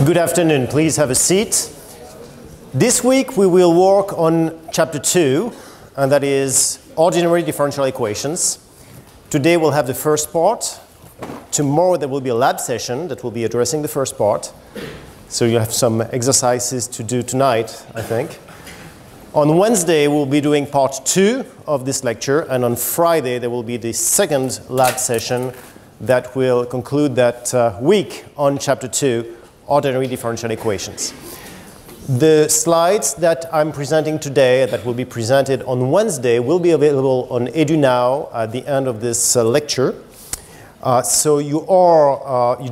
Good afternoon. Please have a seat. This week we will work on chapter 2, and that is ordinary differential equations. Today we'll have the first part. Tomorrow there will be a lab session that will be addressing the first part. So you have some exercises to do tonight, I think. On Wednesday we'll be doing part 2 of this lecture, and on Friday there will be the second lab session that will conclude that week on chapter 2, ordinary differential equations. The slides that I'm presenting today, that will be presented on Wednesday, will be available on EduNow at the end of this lecture. So you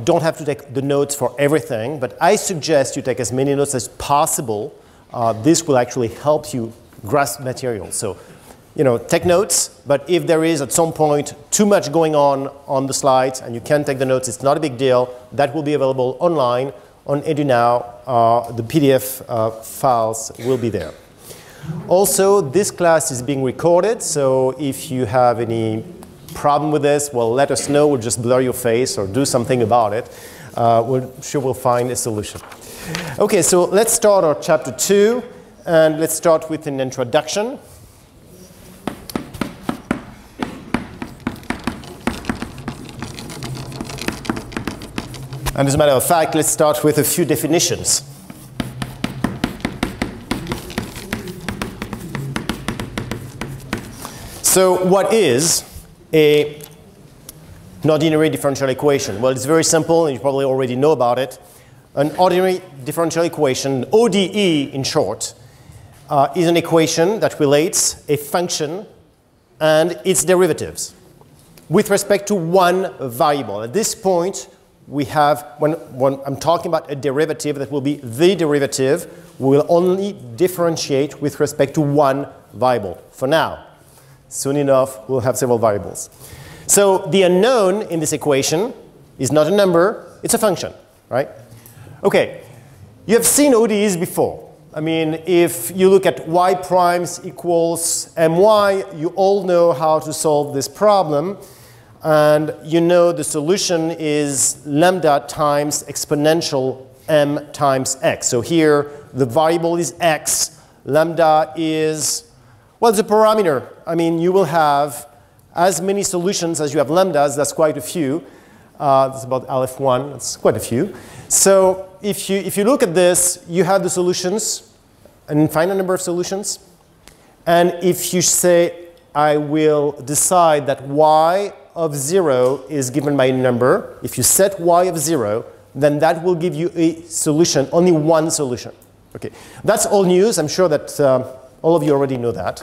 don't have to take the notes for everything, but I suggest you take as many notes as possible. This will actually help you grasp material. So, take notes, but if there is at some point too much going on the slides and you can't take the notes, it's not a big deal. That will be available online on EduNow. The PDF files will be there. Also, this class is being recorded, so if you have any problem with this, well, let us know. We'll just blur your face or do something about it. We're sure we'll find a solution. Okay, so let's start our chapter 2, and let's start with an introduction. And as a matter of fact, let's start with a few definitions. So what is an ordinary differential equation? Well, it's very simple, and you probably already know about it. An ordinary differential equation, ODE in short, is an equation that relates a function and its derivatives with respect to one variable. At this point, we have, when I'm talking about a derivative, that will be the derivative. We will only differentiate with respect to one variable for now. Soon enough, we'll have several variables. So the unknown in this equation is not a number, it's a function, right? Okay, you have seen ODEs before. I mean, if you look at y primes equals my, you all know how to solve this problem. And you know the solution is lambda times exponential m times x. So here, the variable is x. Lambda is, well, it's a parameter. I mean, you will have as many solutions as you have lambdas. That's quite a few. That's about LF1. That's quite a few. So if you look at this, you have the solutions, an infinite number of solutions. And if you say, I will decide that y of 0 is given by a number, if you set y of 0, then that will give you a solution, only one solution. Okay, that's all news. I'm sure that all of you already know that.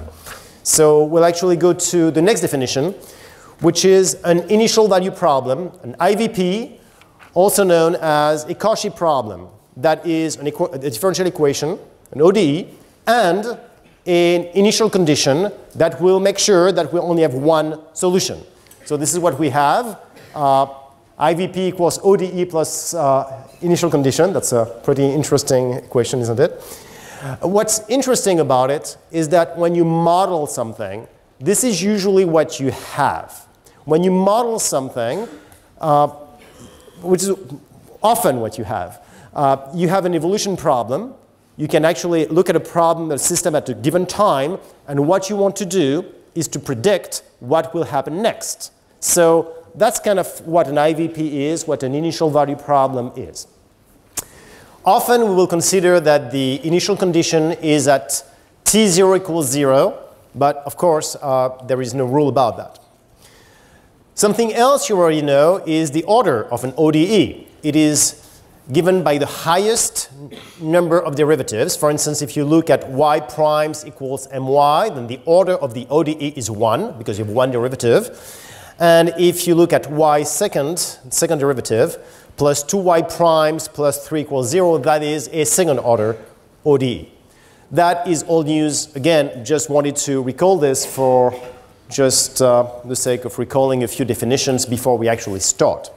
So we'll actually go to the next definition, which is an initial value problem, an IVP, also known as a Cauchy problem. That is a differential equation, an ODE, and an initial condition that will make sure that we only have one solution. So this is what we have. IVP equals ODE plus initial condition. That's a pretty interesting equation, isn't it? What's interesting about it is that when you model something, this is usually what you have. When you model something, which is often what you have an evolution problem. You can actually look at a problem, a system at a given time, and what you want to do is to predict what will happen next. So that's kind of what an IVP is, what an initial value problem is. Often we will consider that the initial condition is at t0 equals 0, but of course there is no rule about that. Something else you already know is the order of an ODE. It is given by the highest number of derivatives. For instance, if you look at y primes equals my, then the order of the ODE is 1, because you have one derivative. And if you look at y second derivative, plus 2y primes plus 3 equals 0, that is a second order ODE. That is all news. Again, just wanted to recall this for just the sake of recalling a few definitions before we actually start.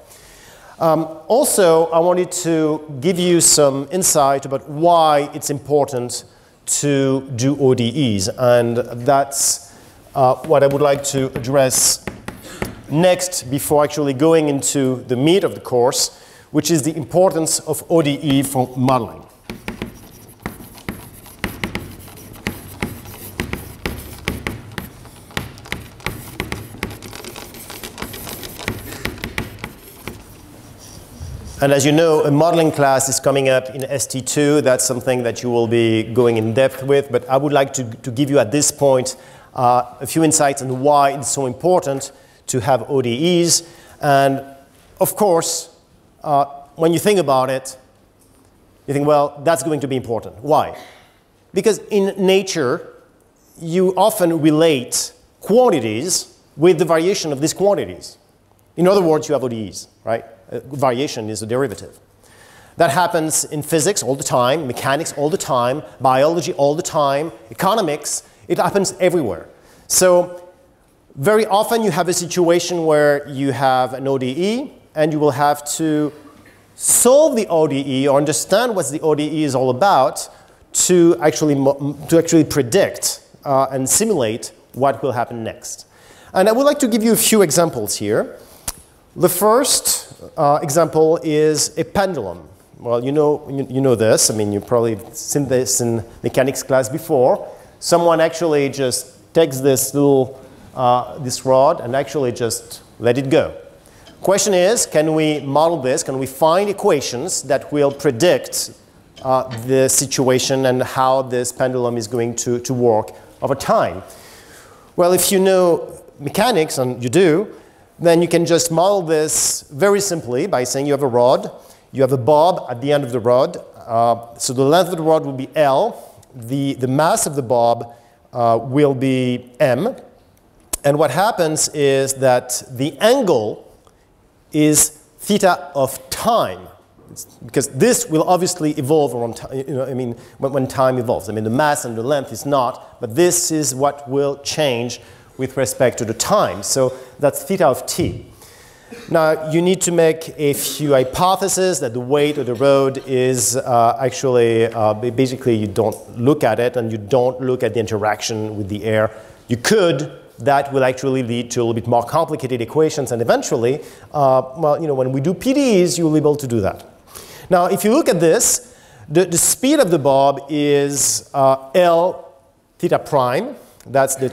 Also, I wanted to give you some insight about why it's important to do ODEs. And that's what I would like to address next before actually going into the meat of the course, which is the importance of ODE for modeling. And as you know, a modeling class is coming up in ST2. That's something that you will be going in depth with. But I would like to give you at this point a few insights on why it's so important to have ODEs. And of course, when you think about it, you think, well, that's going to be important. Why? Because in nature, you often relate quantities with the variation of these quantities. In other words, you have ODEs, right? Variation is a derivative. That happens in physics all the time, mechanics all the time, biology all the time, economics. It happens everywhere. So very often you have a situation where you have an ODE and you will have to solve the ODE or understand what the ODE is all about to actually predict and simulate what will happen next. And I would like to give you a few examples here. The first example is a pendulum. Well, you know this. I mean, you've probably seen this in mechanics class before. Someone actually just takes this little this rod and actually just let it go. Question is, can we model this? Can we find equations that will predict the situation and how this pendulum is going to work over time? Well, if you know mechanics, and you do, then you can just model this very simply by saying you have a rod, you have a bob at the end of the rod. So the length of the rod will be L. The mass of the bob will be M. And what happens is that the angle is theta of time. Because this will obviously evolve around time, when time evolves. I mean, the mass and the length is not, but this is what will change with respect to the time. So that's theta of t. Now, you need to make a few hypotheses that the weight of the rod is actually, basically you don't look at it and you don't look at the interaction with the air. You could. That will actually lead to a little bit more complicated equations, and eventually, when we do PDEs, you'll be able to do that. Now, if you look at this, the speed of the bob is L theta prime. That's the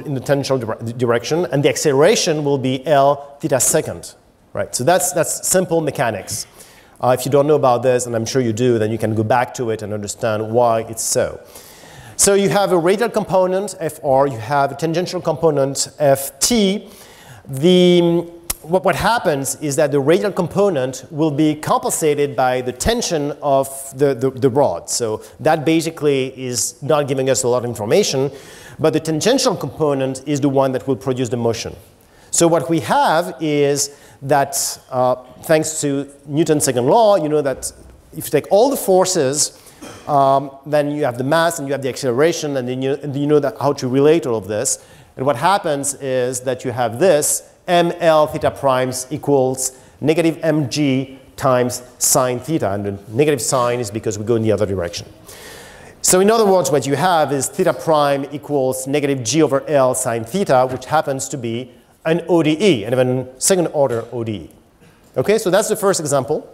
in the tangential direction, and the acceleration will be L theta second, right? So that's simple mechanics. If you don't know about this, and I'm sure you do, then you can go back to it and understand why it's so. So you have a radial component, Fr, you have a tangential component, Ft. What happens is that the radial component will be compensated by the tension of the rod. So that basically is not giving us a lot of information, but the tangential component is the one that will produce the motion. So what we have is that, thanks to Newton's second law, you know that if you take all the forces, then you have the mass and you have the acceleration, and then you know how to relate all of this. And what happens is that you have this, ml theta primes equals negative mg times sine theta. And the negative sign is because we go in the other direction. So in other words, what you have is theta prime equals negative g over L sine theta, which happens to be an ODE, and even second order ODE. Okay, so that's the first example.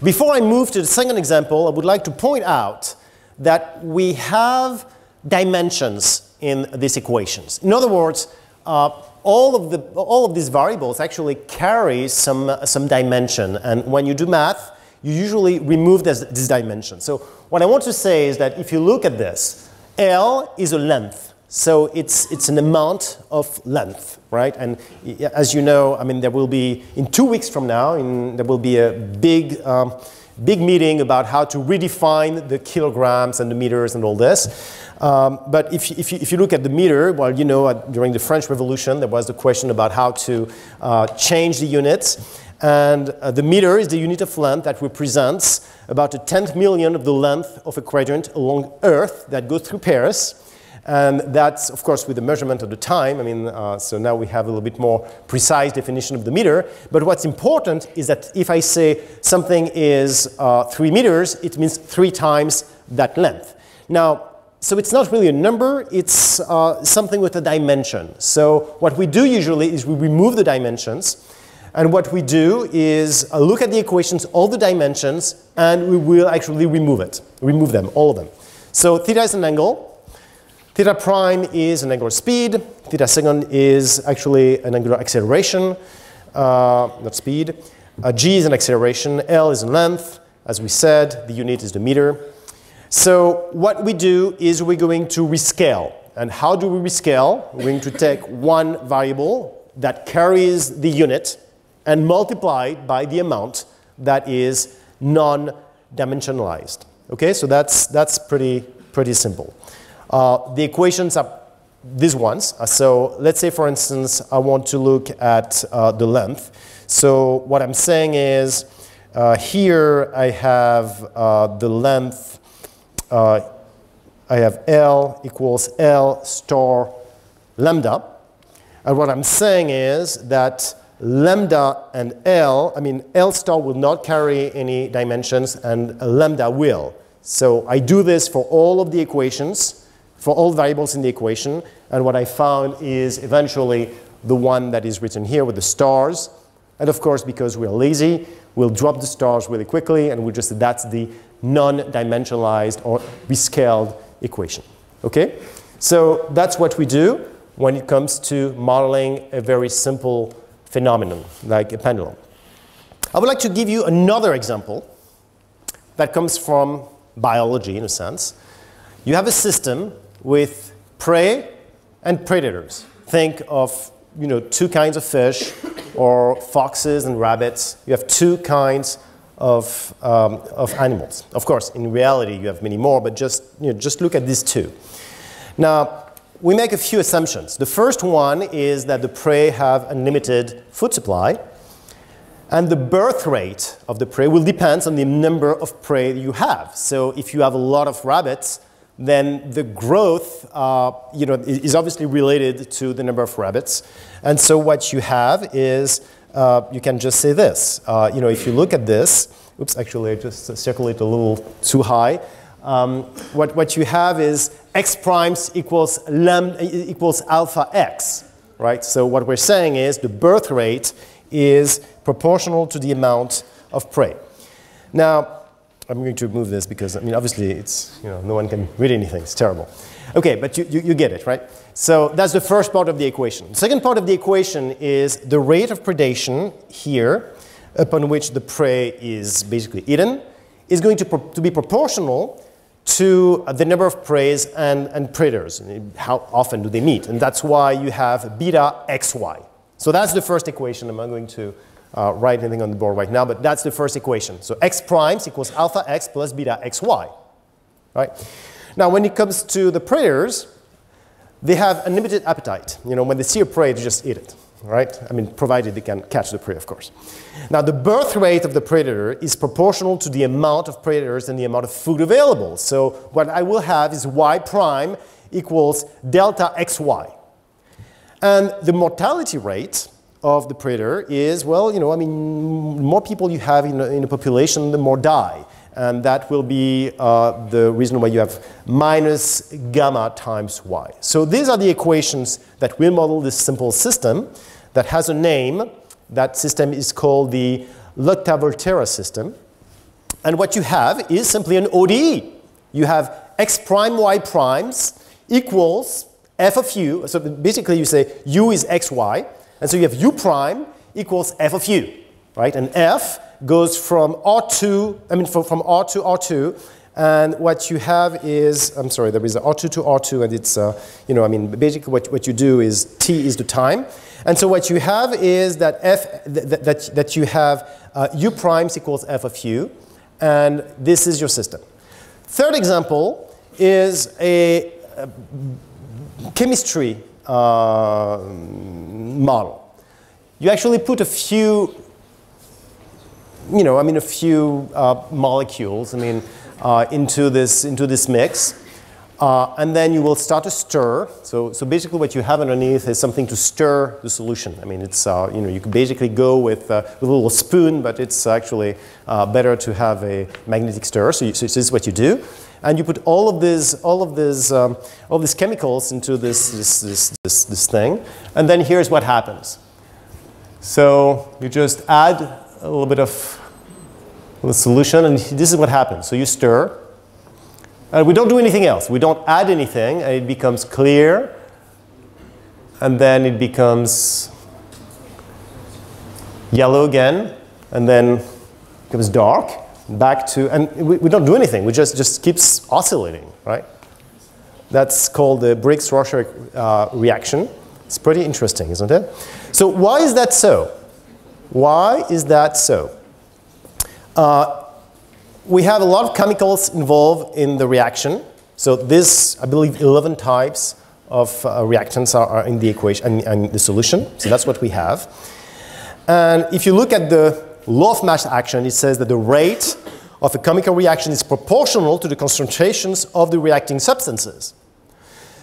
Before I move to the second example, I would like to point out that we have dimensions in these equations. In other words, all of these variables actually carry some dimension, and when you do math, you usually remove this dimension. So what I want to say is that if you look at this, L is a length, so it's an amount of length, right? And as you know, I mean, there will be, in 2 weeks from now, there will be a big meeting about how to redefine the kilograms and the meters and all this. But if you look at the meter, well, you know, during the French Revolution, there was the question about how to change the units. And the meter is the unit of length that represents about a 10th million of the length of a quadrant along Earth that goes through Paris. And that's, of course, with the measurement of the time. I mean, so now we have a little bit more precise definition of the meter. But what's important is that if I say something is 3 meters, it means 3 times that length. Now, so it's not really a number, it's something with a dimension. So what we do usually is we remove the dimensions. And what we do is look at the equations, all the dimensions, and we will actually remove them, all of them. So theta is an angle. Theta prime is an angular speed. Theta second is actually an angular acceleration, not speed. G is an acceleration. L is a length. As we said, the unit is the meter. So what we do is we're going to rescale. And how do we rescale? We're going to take one variable that carries the unit and multiply it by the amount that is non-dimensionalized. Okay, so that's pretty simple. The equations are these ones. So let's say, for instance, I want to look at the length. So what I'm saying is here I have the length. I have L equals L star lambda. And what I'm saying is that lambda and L, L star will not carry any dimensions and lambda will. So I do this for all of the equations, for all variables in the equation, and what I found is eventually the one that is written here with the stars. And of course, because we're lazy, we'll drop the stars really quickly, and we'll just say that's the non-dimensionalized or rescaled equation. Okay? So that's what we do when it comes to modeling a very simple phenomenon, like a pendulum. I would like to give you another example that comes from biology, in a sense. You have a system with prey and predators. Think of two kinds of fish, or foxes and rabbits. You have two kinds of animals. Of course, in reality, you have many more, but just look at these two. Now, we make a few assumptions. The first one is that the prey have unlimited food supply, and the birth rate of the prey will depend on the number of prey you have. So if you have a lot of rabbits, then the growth is obviously related to the number of rabbits. And so what you have is, you can just say this. If you look at this, oops, actually I just circulate a little too high. What you have is x primes equals alpha x, right? So what we're saying is the birth rate is proportional to the amount of prey. Now, I'm going to remove this because, obviously it's, no one can read anything. It's terrible. Okay, but you get it, right? So that's the first part of the equation. The second part of the equation is the rate of predation here, upon which the prey is basically eaten, is going to be proportional to the number of preys and predators. How often do they meet? And that's why you have beta xy. So that's the first equation. I'm not going to write anything on the board right now, but that's the first equation. So x primes equals alpha x plus beta xy, right? Now, when it comes to the predators, they have unlimited appetite. When they see a prey, they just eat it, right? Provided they can catch the prey, of course. Now, the birth rate of the predator is proportional to the amount of predators and the amount of food available. So what I will have is y prime equals delta xy. And the mortality rate of the predator is, well, more people you have in a population, the more die. And that will be the reason why you have minus gamma times y. So these are the equations that will model this simple system that has a name. That system is called the Lotka-Volterra system. And what you have is simply an ODE. You have x prime y primes equals f of u. So basically you say u is xy. And so you have u prime equals f of u, right? And f goes from R2, from R to R2, and what you have is, I'm sorry, there is a R2 to R2, and it's, basically what you do is t is the time, and so what you have is that that you have u primes equals f of u, and this is your system. Third example is a chemistry model. You actually put a few a few molecules, into this mix, and then you will start to stir. So basically, what you have underneath is something to stir the solution. It's you could basically go with a little spoon, but it's actually better to have a magnetic stir. So this is what you do, and you put all of these chemicals into this thing, and then here's what happens. So you just add a little bit of the solution, and this is what happens. So you stir, and we don't do anything else. We don't add anything, and it becomes clear, and then it becomes yellow again, and then it becomes dark, back to, and we don't do anything. We just keeps oscillating, right? That's called the Briggs-Rorschach reaction. It's pretty interesting, isn't it? So why is that so? Why is that so? We have a lot of chemicals involved in the reaction. So this, I believe, 11 types of reactants are in the equation and the solution. So that's what we have. And if you look at the law of mass action, it says that the rate of a chemical reaction is proportional to the concentrations of the reacting substances.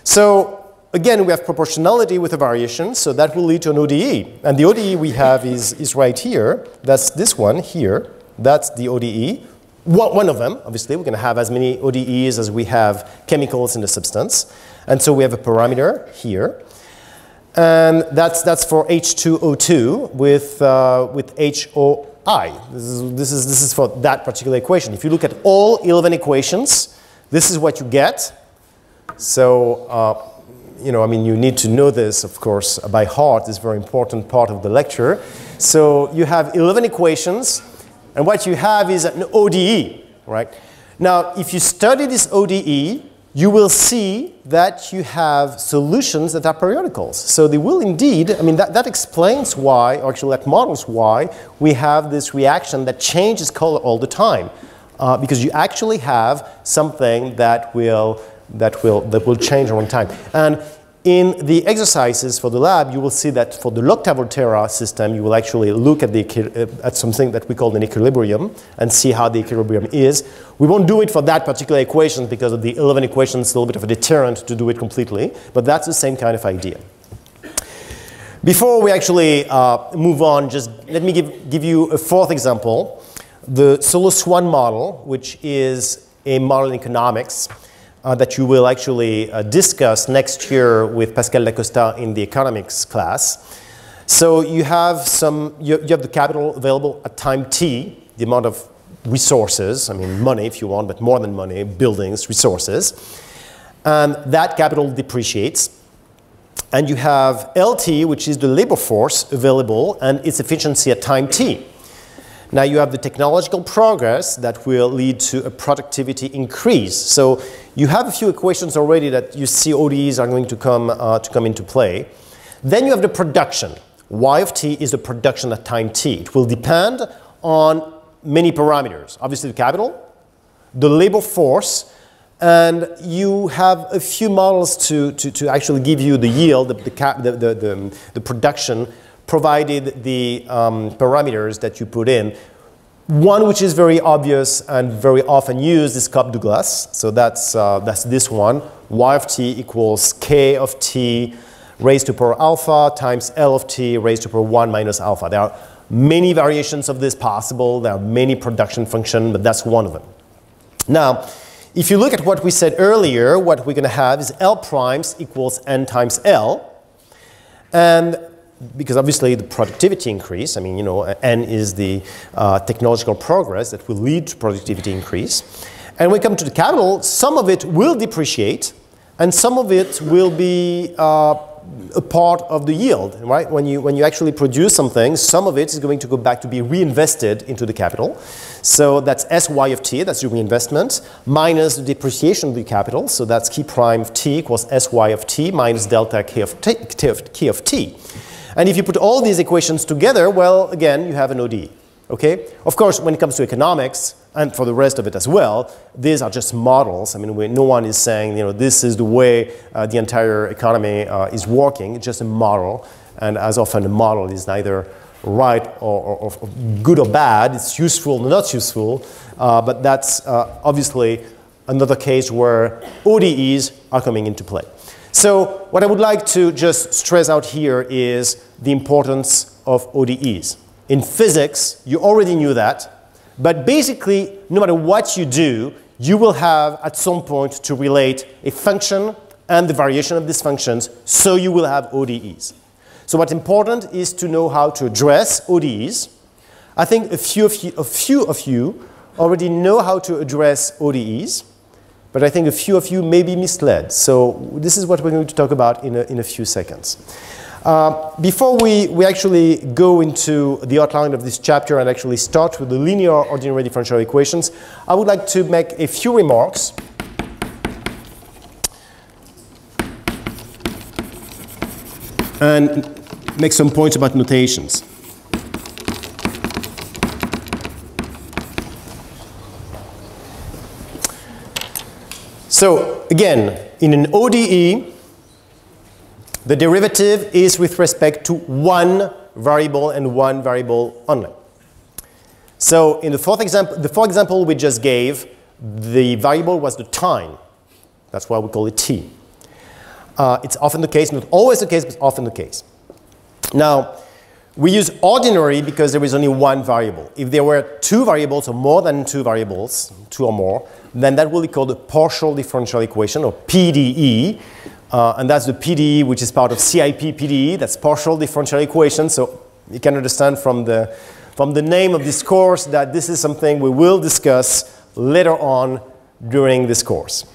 So again, we have proportionality with a variation, so that will lead to an ODE. And the ODE we have is right here. That's this one here. That's the ODE. One of them, obviously. We're going to have as many ODEs as we have chemicals in the substance. And so we have a parameter here. And that's for H2O2 with HOI. This is for that particular equation. If you look at all 11 equations, this is what you get. So, you know, I mean, you need to know this, of course, by heart. This is a very important part of the lecture. So you have 11 equations, and what you have is an ODE, right? Now, if you study this ODE, you will see that you have solutions that are periodicals. So they will indeed, I mean, that explains why, or actually that models why, we have this reaction that changes color all the time. Because you actually have something that will change over time. And in the exercises for the lab, you will see that for the log-Volterra system, you will actually look at something that we call an equilibrium and see how the equilibrium is. We won't do it for that particular equation because of the 11 equations, it's a little bit of a deterrent to do it completely, but that's the same kind of idea. Before we actually move on, just let me give you a fourth example, the Solo-Swan model, which is a model in economics that you will actually discuss next year with Pascal Lacosta in the economics class. So you have you have the capital available at time t, the amount of resources, I mean money if you want, but more than money, buildings, resources. And that capital depreciates. And you have LT, which is the labor force available, and its efficiency at time t. Now you have the technological progress that will lead to a productivity increase. So you have a few equations already that you see ODEs are going to come into play. Then you have the production. Y of t is the production at time t. It will depend on many parameters. Obviously the capital, the labor force, and you have a few models to actually give you the yield, the production, provided the parameters that you put in. One which is very obvious and very often used is Cobb-Douglas. So that's this one. Y of t equals k of t raised to power alpha times L of t raised to power 1 minus alpha. There are many variations of this possible. There are many production functions, but that's one of them. Now, if you look at what we said earlier, what we're going to have is L primes equals n times L. And because obviously the productivity increase, I mean, you know, n is the technological progress that will lead to productivity increase. And when we come to the capital, some of it will depreciate, and some of it will be a part of the yield, right? When you actually produce something, some of it is going to go back to be reinvested into the capital. So that's Sy of t, that's the reinvestment, minus the depreciation of the capital. So that's k prime of t equals Sy of t minus delta k of t. And if you put all these equations together, well, again, you have an ODE. Okay? Of course, when it comes to economics, and for the rest of it as well, these are just models. I mean, no one is saying, you know, this is the way the entire economy is working. It's just a model. And as often, a model is neither right or good or bad. It's useful or not useful. But that's obviously another case where ODEs are coming into play. So what I would like to just stress out here is the importance of ODEs. In physics, you already knew that. But basically, no matter what you do, you will have at some point to relate a function and the variation of these functions, so you will have ODEs. So what's important is to know how to address ODEs. I think a few of you already know how to address ODEs, but I think a few of you may be misled. So this is what we're going to talk about in a few seconds. Before we actually go into the outline of this chapter and actually start with the linear ordinary differential equations, I would like to make a few remarks and make some points about notations. So again, in an ODE, the derivative is with respect to one variable and one variable only. So in the fourth example we just gave, the variable was the time. That's why we call it t. It's often the case, not always the case, but often the case. Now, we use ordinary because there is only one variable. If there were two variables or more than two variables, two or more, then that will be called a partial differential equation, or PDE. And that's the PDE which is part of CIP PDE. That's partial differential equation. So you can understand from the name of this course that this is something we will discuss later on during this course.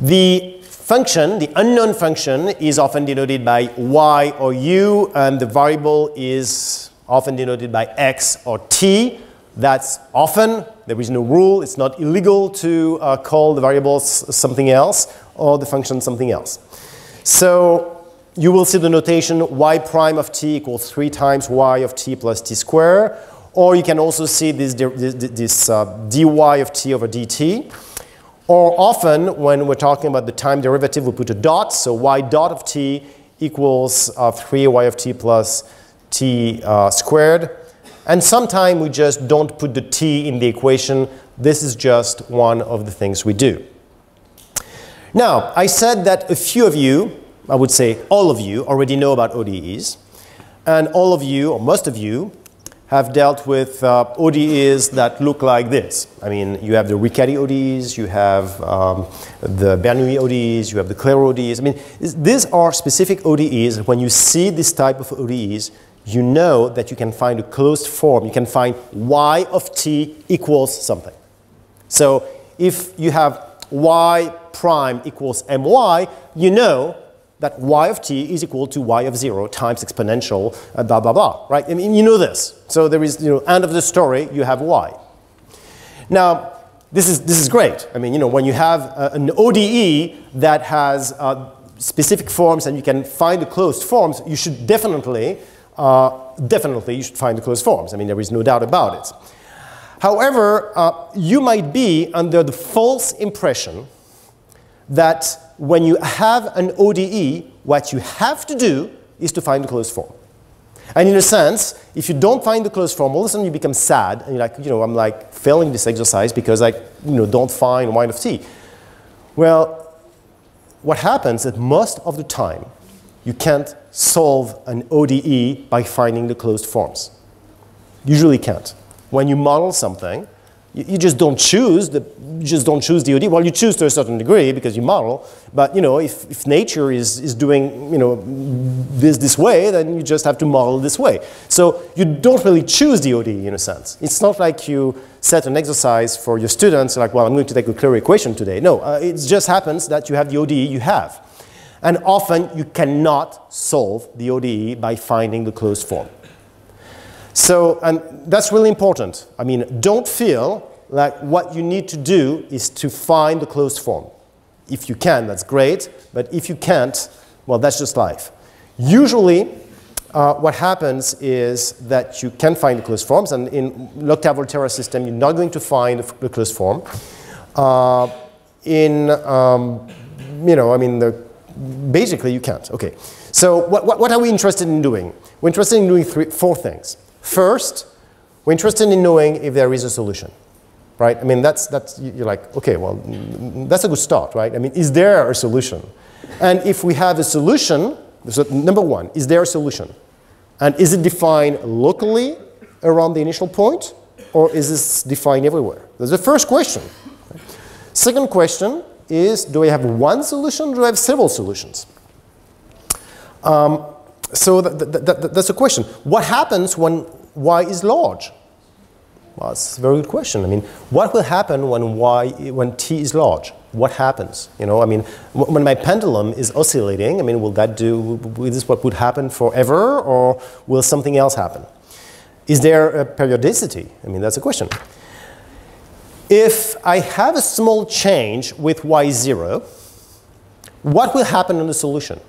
The function, the unknown function, is often denoted by y or u, and the variable is often denoted by x or t. That's often. There is no rule. It's not illegal to call the variables something else or the function something else. So you will see the notation y prime of t equals 3 times y of t plus t squared. Or you can also see this dy of t over dt. Or often, when we're talking about the time derivative, we put a dot. So y dot of t equals 3y of t plus t squared. And sometimes we just don't put the t in the equation. This is just one of the things we do. Now, I said that a few of you, I would say all of you, already know about ODEs. And all of you, or most of you, have dealt with ODEs that look like this. I mean, you have the Riccati ODEs, you have the Bernoulli ODEs, you have the Clairaut ODEs. I mean, these are specific ODEs. When you see this type of ODEs, you know that you can find a closed form. You can find y of t equals something. So if you have y prime equals my, you know that y of t is equal to y of 0 times exponential, blah, blah, blah, right? I mean, you know this. So there is, end of the story, you have y. Now, this is great. I mean, when you have an ODE that has specific forms and you can find the closed forms, you should definitely you should find the closed forms. I mean, there is no doubt about it. However, you might be under the false impression that when you have an ODE, what you have to do is to find the closed form. And in a sense, if you don't find the closed form, all of a sudden you become sad, and you're like, I'm like failing this exercise because I, don't find y of t. Well, what happens is that most of the time, you can't solve an ODE by finding the closed forms. Usually can't. When you model something, you just don't choose the ODE. Well, you choose to a certain degree because you model, but if nature is doing this way, then you just have to model this way. So you don't really choose the ODE in a sense. It's not like you set an exercise for your students like, well, I'm going to take a Clairaut equation today. No, it just happens that you have the ODE you have. And often you cannot solve the ODE by finding the closed form. So, and that's really important. I mean, don't feel like what you need to do is to find the closed form. If you can, that's great. But if you can't, well, that's just life. Usually, what happens is that you can find the closed forms. And in l'Octave-Volterra system, you're not going to find the closed form. Basically, you can't. Okay. So what are we interested in doing? We're interested in doing four things. First, we're interested in knowing if there is a solution, right? I mean, you're like, okay, well, that's a good start, right? I mean, is there a solution? And if we have a solution, so number one, is there a solution? And is it defined locally around the initial point, or is this defined everywhere? That's the first question. Second question is, do I have one solution, or do I have several solutions? So that's a question. What happens when y is large? Well, it's a very good question. I mean, what will happen when t is large? What happens? You know, I mean, when my pendulum is oscillating, I mean, will this what would happen forever, or will something else happen? Is there a periodicity? I mean, that's a question. If I have a small change with y0, what will happen in the solution?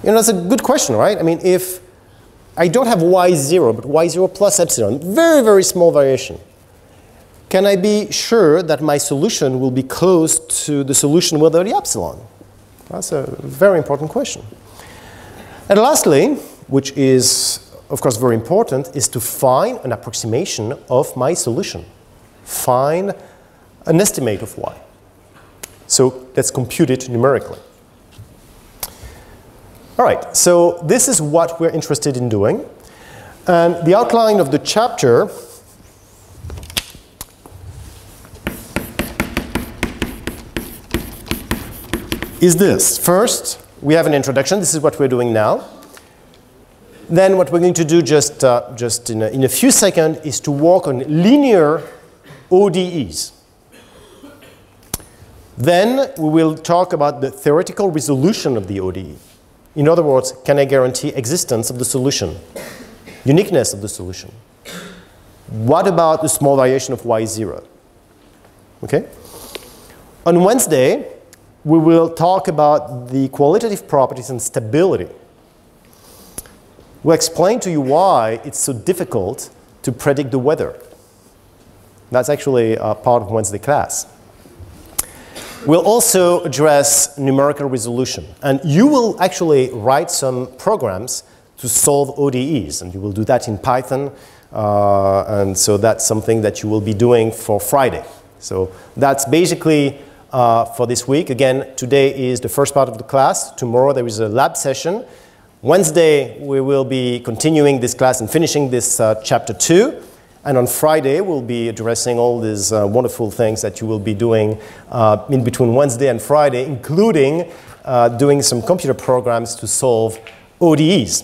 You know, that's a good question, right? I mean, if I don't have y0, but y0 plus epsilon, very, very small variation, can I be sure that my solution will be close to the solution without the epsilon? That's a very important question. And lastly, which is, of course, very important, is to find an approximation of my solution. Find an estimate of y. So let's compute it numerically. All right, so this is what we're interested in doing. And the outline of the chapter is this. First, we have an introduction. This is what we're doing now. Then what we're going to do just in a few seconds is to work on linear ODEs. Then we will talk about the theoretical resolution of the ODE. In other words, can I guarantee existence of the solution? Uniqueness of the solution? What about the small variation of y0? Okay? On Wednesday, we will talk about the qualitative properties and stability. We'll explain to you why it's so difficult to predict the weather. That's actually part of Wednesday class. We'll also address numerical resolution. And you will actually write some programs to solve ODEs. And you will do that in Python. And so that's something that you will be doing for Friday. So that's basically for this week. Again, today is the first part of the class. Tomorrow there is a lab session. Wednesday, we will be continuing this class and finishing this chapter 2. And on Friday, we'll be addressing all these wonderful things that you will be doing in between Wednesday and Friday, including doing some computer programs to solve ODEs.